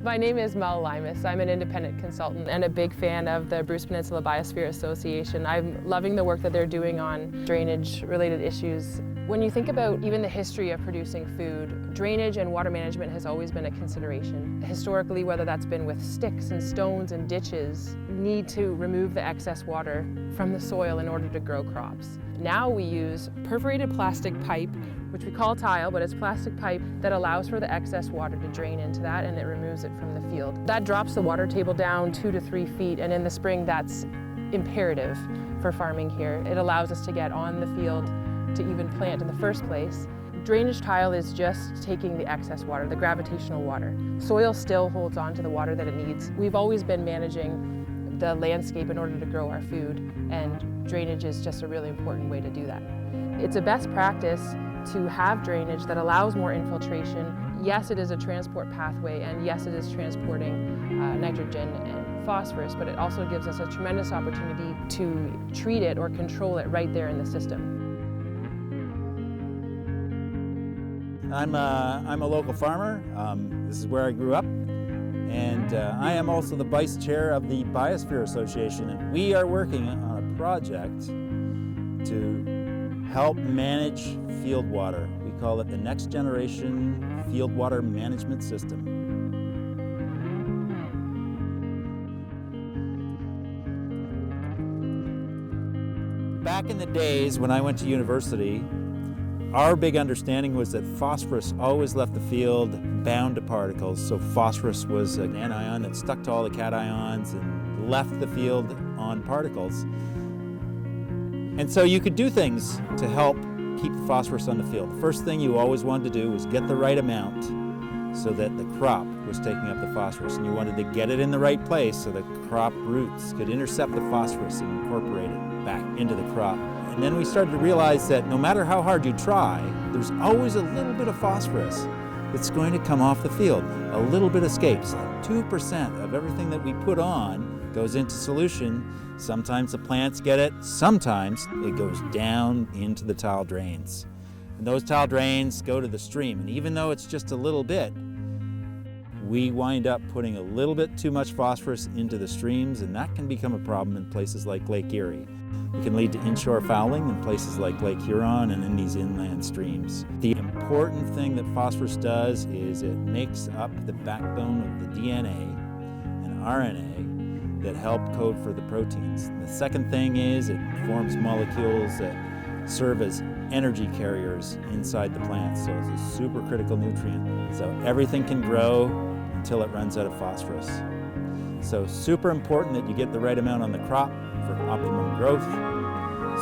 My name is Mel Limas. I'm an independent consultant and a big fan of the Bruce Peninsula Biosphere Association. I'm loving the work that they're doing on drainage-related issues. When you think about even the history of producing food, drainage and water management has always been a consideration. Historically, whether that's been with sticks and stones and ditches, need to remove the excess water from the soil in order to grow crops. Now we use perforated plastic pipe, which we call tile, but it's plastic pipe that allows for the excess water to drain into that, and it removes it from the field. That drops the water table down 2 to 3 feet, and in the spring that's imperative for farming here. It allows us to get on the field to even plant in the first place. Drainage tile is just taking the excess water, the gravitational water. Soil still holds on to the water that it needs. We've always been managing the landscape in order to grow our food, and drainage is just a really important way to do that. It's a best practice to have drainage that allows more infiltration. Yes, it is a transport pathway, and yes, it is transporting nitrogen and phosphorus, but it also gives us a tremendous opportunity to treat it or control it right there in the system. I'm a local farmer. This is where I grew up, and I am also the vice chair of the Biosphere Association, and we are working on a project to help manage field water. We call it the Next Generation Field Water Management System. Back in the days when I went to university, our big understanding was that phosphorus always left the field bound to particles. So phosphorus was an anion that stuck to all the cations and left the field on particles. And so you could do things to help keep the phosphorus on the field. The first thing you always wanted to do was get the right amount so that the crop was taking up the phosphorus. And you wanted to get it in the right place so the crop roots could intercept the phosphorus and incorporate it back into the crop. And then we started to realize that no matter how hard you try, there's always a little bit of phosphorus that's going to come off the field. A little bit escapes. Like 2% of everything that we put on goes into solution. Sometimes the plants get it, sometimes it goes down into the tile drains. And those tile drains go to the stream, and even though it's just a little bit, we wind up putting a little bit too much phosphorus into the streams, and that can become a problem in places like Lake Erie. It can lead to inshore fouling in places like Lake Huron and in these inland streams. The important thing that phosphorus does is it makes up the backbone of the DNA and RNA that help code for the proteins. The second thing is it forms molecules that serve as energy carriers inside the plant, so it's a super critical nutrient. So everything can grow until it runs out of phosphorus. So super important that you get the right amount on the crop for optimum growth.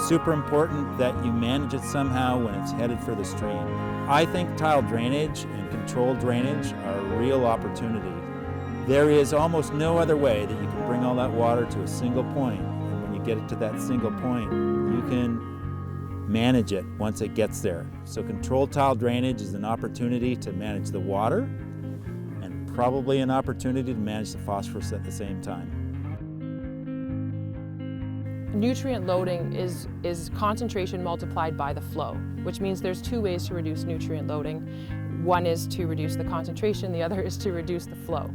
Super important that you manage it somehow when it's headed for the stream. I think tile drainage and controlled drainage are a real opportunity. There is almost no other way that you can bring all that water to a single point, and when you get it to that single point, you can manage it once it gets there. So controlled tile drainage is an opportunity to manage the water and probably an opportunity to manage the phosphorus at the same time. Nutrient loading is concentration multiplied by the flow, which means there's 2 ways to reduce nutrient loading. One is to reduce the concentration, the other is to reduce the flow.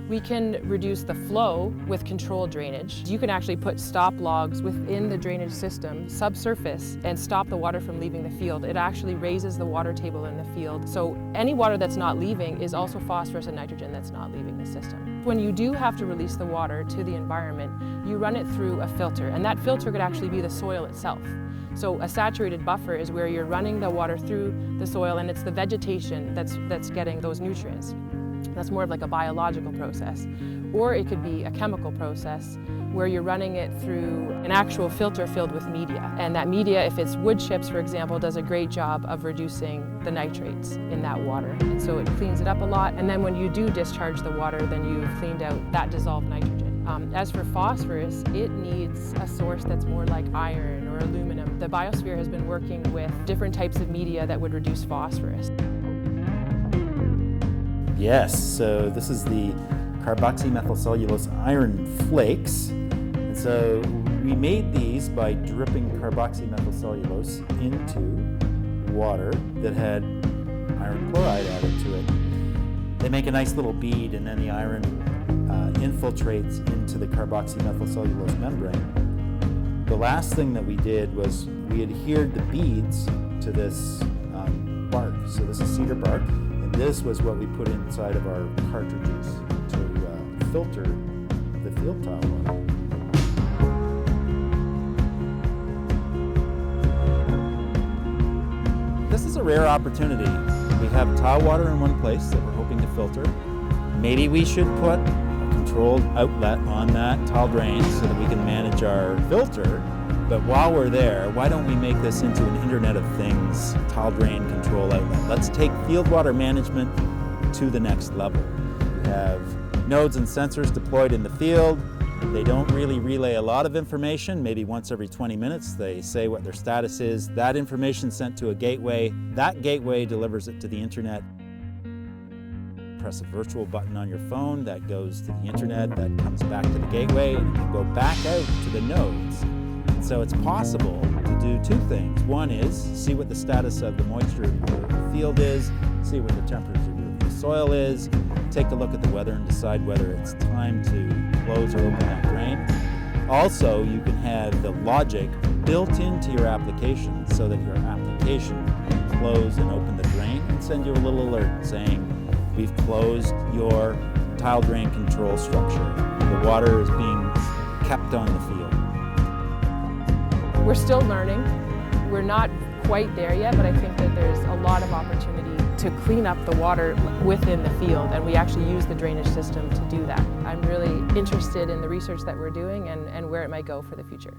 We can reduce the flow with controlled drainage. You can actually put stop logs within the drainage system, subsurface, and stop the water from leaving the field. It actually raises the water table in the field. So any water that's not leaving is also phosphorus and nitrogen that's not leaving the system. When you do have to release the water to the environment, you run it through a filter, and that filter could actually be the soil itself. So a saturated buffer is where you're running the water through the soil, and it's the vegetation that's getting those nutrients. That's more of like a biological process. Or it could be a chemical process where you're running it through an actual filter filled with media. And that media, if it's wood chips, for example, does a great job of reducing the nitrates in that water. And so it cleans it up a lot. And then when you do discharge the water, then you've cleaned out that dissolved nitrogen. As for phosphorus, it needs a source that's more like iron or aluminum. The Biosphere has been working with different types of media that would reduce phosphorus. Yes, so this is the carboxymethylcellulose iron flakes. And so we made these by dripping carboxymethylcellulose into water that had iron chloride added to it. They make a nice little bead, and then the iron infiltrates into the carboxymethylcellulose membrane. The last thing that we did was we adhered the beads to this bark. So this is cedar bark, and this was what we put inside of our cartridges to filter the field tile water. This is a rare opportunity. We have tile water in one place that we're hoping to filter. Maybe we should put a controlled outlet on that tile drain so that we can manage our filter. But while we're there, why don't we make this into an Internet of Things tile drain control outlet? Let's take field water management to the next level. We have nodes and sensors deployed in the field. They don't really relay a lot of information. Maybe once every 20 minutes they say what their status is. That information sent to a gateway. That gateway delivers it to the internet. Press a virtual button on your phone, that goes to the internet, that comes back to the gateway, and it can go back out to the nodes. And so it's possible to do two things. One is see what the status of the moisture in the field is, see what the temperature of the soil is, take a look at the weather and decide whether it's time to close or open that drain. Also, you can have the logic built into your application so that your application can close and open the drain and send you a little alert saying, we've closed your tile drain control structure. The water is being kept on the field. We're still learning. We're not quite there yet, but I think that there's a lot of opportunity to clean up the water within the field, and we actually use the drainage system to do that. I'm really interested in the research that we're doing and where it might go for the future.